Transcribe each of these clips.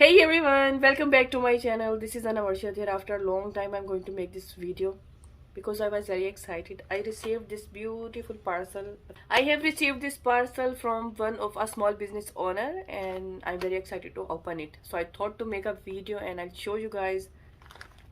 Hey everyone, welcome back to my channel. This is Anavarsha here. After a long time I'm going to make this video because I was very excited. I received this beautiful parcel. I have received this parcel from one of a small business owner and I'm very excited to open it. So I thought to make a video and I'll show you guys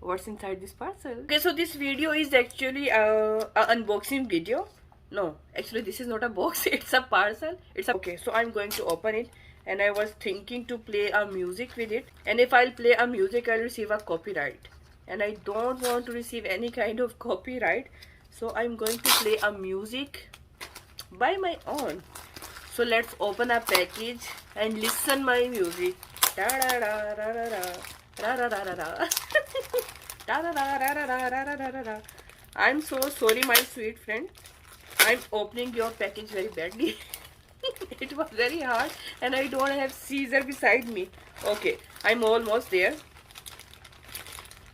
what's inside this parcel. Okay, so this video is actually a unboxing video. No, actually this is not a box, it's a parcel. Okay, so I'm going to open it and I was thinking to play a music with it, and if I'll play a music I'll receive a copyright and I don't want to receive any kind of copyright, so I'm going to play a music by my own. So let's open a package and listen my music. Da da da da da da da da da da. Da da da da da da da da da da. I'm so sorry, my sweet friend. I'm opening your package very badly. It was very hard and I don't have scissor beside me. Okay, I'm almost there.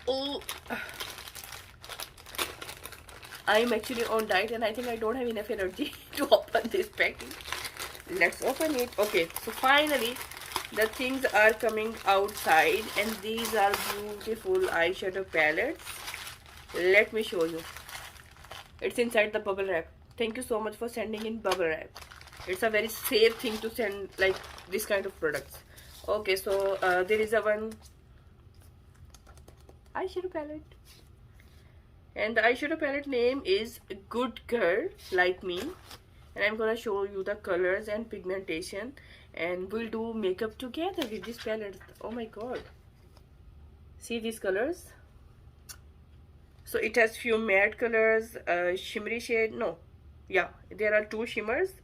Oh, I'm actually on diet and I think I don't have enough energy to open this package. Let's open it. Okay, so finally the things are coming outside and these are beautiful eyeshadow palettes. Let me show you. It's inside the bubble wrap. Thank you so much for sending in bubble wrap. It's a very safe thing to send like this kind of products. Okay, so there is a one eyeshadow palette and the eyeshadow palette name is Good Girl Like Me, and I'm gonna show you the colors and pigmentation and we'll do makeup together with this palette. Oh my god, see these colors. So it has few matte colors, shimmery shade, no, yeah, there are 2 shimmers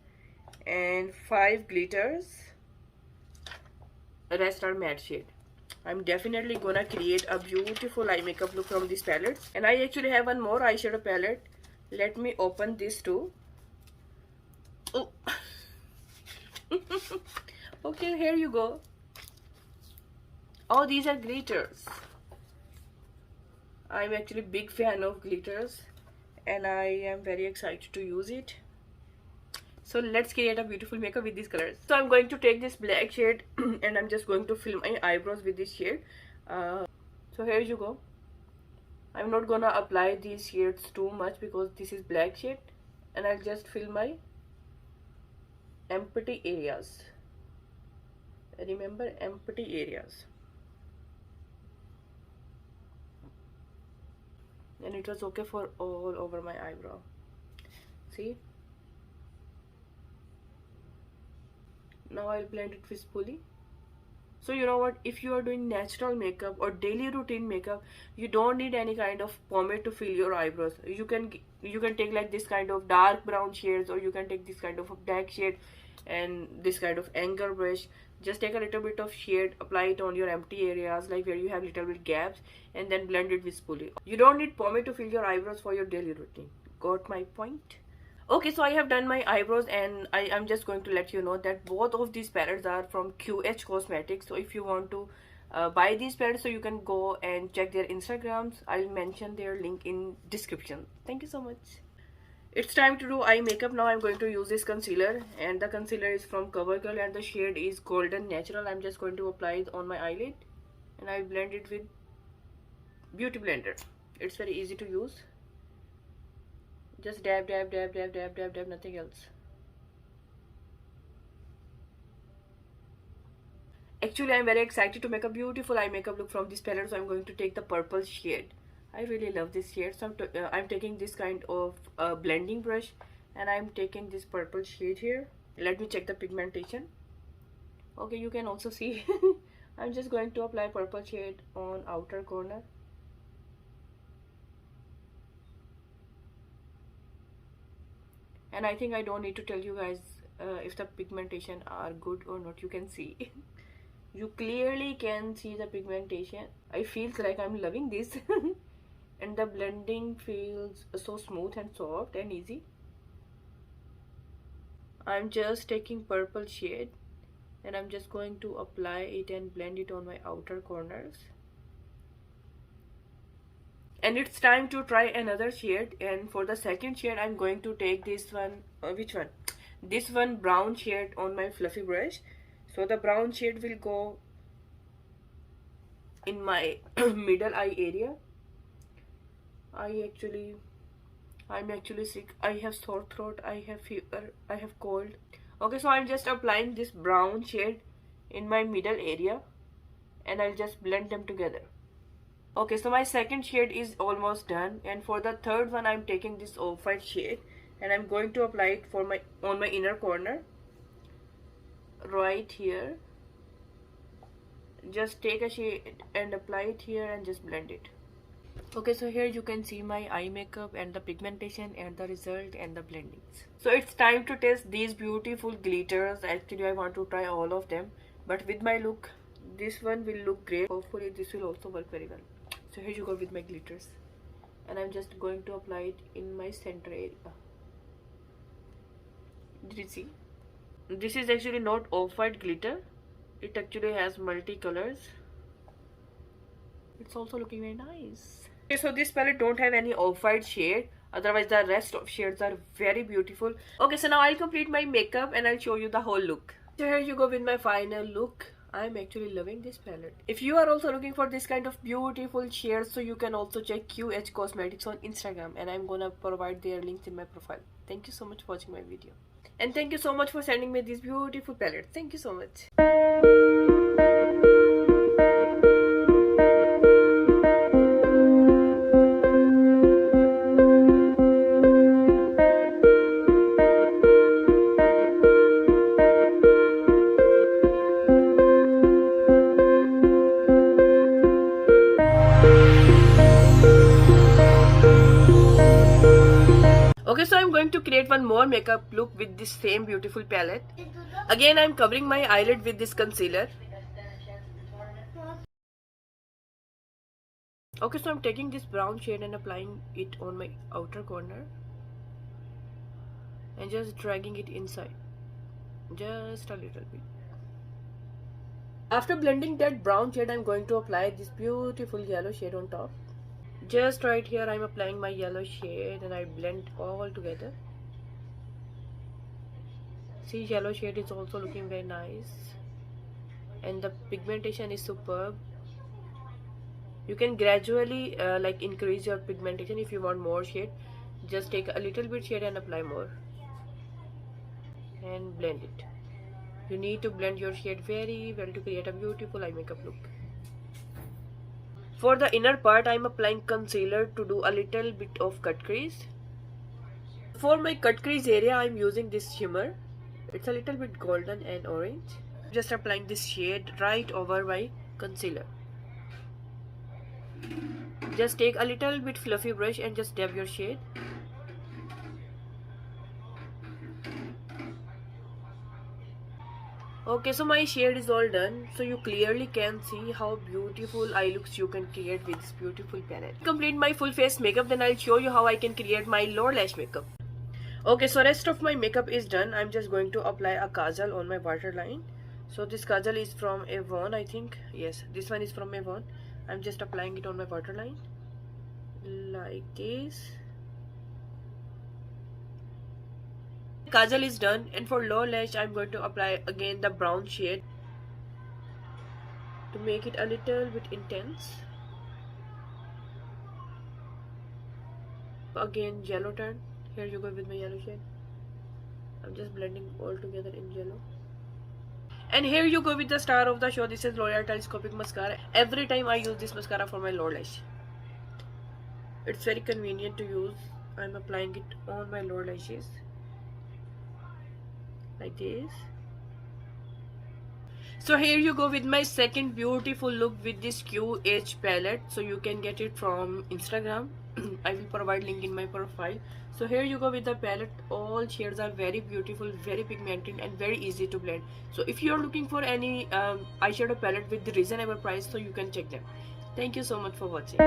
and 5 glitters. The rest are matte shade. I'm definitely gonna create a beautiful eye makeup look from this palette. And I actually have one more eyeshadow palette. Let me open this too. Oh. Okay, here you go. Oh, these are glitters. I'm actually a big fan of glitters and I am very excited to use it. So let's create a beautiful makeup with these colors. So I'm going to take this black shade and I'm just going to fill my eyebrows with this shade. So here you go. I'm not gonna apply these shades too much because this is black shade, and I'll just fill my empty areas. Remember, empty areas. And it was okay for all over my eyebrow. See? Now I'll blend it wistfully. So you know what, if you are doing natural makeup or daily routine makeup, you don't need any kind of pomade to fill your eyebrows. You can take like this kind of dark brown shades, or you can take this kind of a black shade and this kind of angle brush. Just take a little bit of shade, apply it on your empty areas, like where you have little bit gaps, and then blend it wistfully. You don't need pomade to fill your eyebrows for your daily routine. Got my point? Okay, so I have done my eyebrows and I'm just going to let you know that both of these palettes are from QH Cosmetics. So if you want to buy these palettes, so you can go and check their Instagrams. I'll mention their link in description. Thank you so much. It's time to do eye makeup. Now I'm going to use this concealer, and the concealer is from CoverGirl and the shade is Golden Natural. I'm just going to apply it on my eyelid and I'll blend it with Beauty Blender. It's very easy to use. Just dab, dab, dab, dab, dab, dab, dab, nothing else. Actually, I'm very excited to make a beautiful eye makeup look from this palette, so I'm going to take the purple shade. I really love this shade, so I'm taking this kind of blending brush and I'm taking this purple shade here. Let me check the pigmentation. Okay, you can also see. I'm just going to apply purple shade on outer corner. And I think I don't need to tell you guys if the pigmentation are good or not. You can see. You clearly can see the pigmentation. I feel like I'm loving this. And the blending feels so smooth and soft and easy. I'm just taking purple shade and I'm just going to apply it and blend it on my outer corners. And it's time to try another shade, and for the second shade I'm going to take this one. Which one? This one, brown shade, on my fluffy brush. So the brown shade will go in my middle eye area. I'm actually sick. I have sore throat, I have fever, I have cold. Okay, so I'm just applying this brown shade in my middle area and I'll just blend them together. Okay, so my second shade is almost done, and for the third one I'm taking this off-white shade and I'm going to apply it for my on my inner corner right here. Just take a shade and apply it here and just blend it. Okay, so here you can see my eye makeup and the pigmentation and the result and the blendings. So it's time to test these beautiful glitters. Actually I want to try all of them, but with my look this one will look great. Hopefully this will also work very well. So here you go with my glitters, and I'm just going to apply it in my center area. Did you see? This is actually not off-white glitter. It actually has multi-colors. It's also looking very nice. Okay, so this palette don't have any off-white shade. Otherwise the rest of shades are very beautiful. Okay, so now I'll complete my makeup and I'll show you the whole look. So here you go with my final look. I'm actually loving this palette. If you are also looking for this kind of beautiful shades, so you can also check QH Cosmetics on Instagram, and I'm gonna provide their links in my profile. Thank you so much for watching my video. And thank you so much for sending me this beautiful palette. Thank you so much. Okay, so I'm going to create one more makeup look with this same beautiful palette. Again, I'm covering my eyelid with this concealer. Okay, so I'm taking this brown shade and applying it on my outer corner and just dragging it inside, just a little bit. After blending that brown shade, I'm going to apply this beautiful yellow shade on top. Just right here I'm applying my yellow shade and I blend all together. See, yellow shade is also looking very nice and the pigmentation is superb. You can gradually like increase your pigmentation. If you want more shade, just take a little bit shade and apply more and blend it. You need to blend your shade very well to create a beautiful eye makeup look. For the inner part, I'm applying concealer to do a little bit of cut crease. For my cut crease area, I'm using this shimmer. It's a little bit golden and orange. Just applying this shade right over my concealer. Just take a little bit fluffy brush and just dab your shade. Okay, so my shade is all done, so you clearly can see how beautiful eye looks you can create with this beautiful palette. Complete my full face makeup, then I'll show you how I can create my lower lash makeup. Okay, so rest of my makeup is done. I'm just going to apply a kajal on my waterline. So this kajal is from Avon, I think. Yes, this one is from Avon. I'm just applying it on my waterline like this. Kajal is done, and for lower lash I'm going to apply again the brown shade to make it a little bit intense. Again yellow turn. Here you go with my yellow shade. I'm just blending all together in yellow. And here you go with the star of the show. This is L'Oreal Telescopic Mascara. Every time I use this mascara for my lower lash. It's very convenient to use. I'm applying it on my lower lashes like this. So here you go with my second beautiful look with this QH palette. So you can get it from Instagram. I will provide link in my profile. So here you go with the palette. All shades are very beautiful, very pigmented and very easy to blend. So if you are looking for any eyeshadow palette with reasonable price, so you can check them. Thank you so much for watching.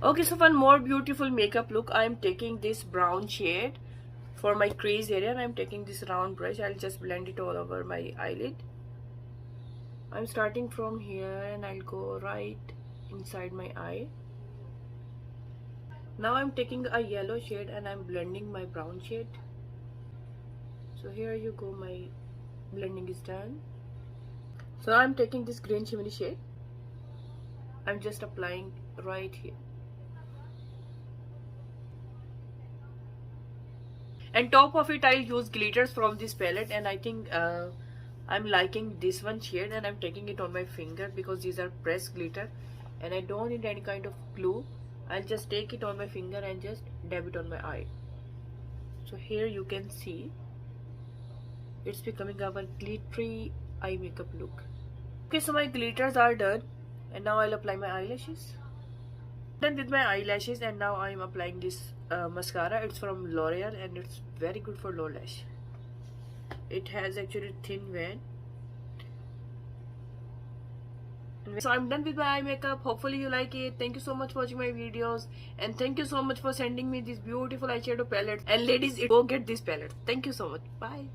Okay, so one more beautiful makeup look. I am taking this brown shade for my crease area and I'm taking this round brush. I'll just blend it all over my eyelid. I'm starting from here and I'll go right inside my eye. Now I'm taking a yellow shade and I'm blending my brown shade. So here you go, my blending is done. So I'm taking this green shimmery shade. I'm just applying right here. And top of it I'll use glitters from this palette, and I think I'm liking this one shade, and I'm taking it on my finger because these are pressed glitter and I don't need any kind of glue. I'll just take it on my finger and just dab it on my eye. So here you can see it's becoming our glittery eye makeup look. Okay, so my glitters are done, and now I'll apply my eyelashes. Done with my eyelashes, and now I'm applying this mascara. It's from L'Oreal and it's very good for low lash. It has actually thin vein. So I'm done with my eye makeup. Hopefully you like it. Thank you so much for watching my videos, and thank you so much for sending me this beautiful eyeshadow palette. And ladies, go get this palette. Thank you so much. Bye.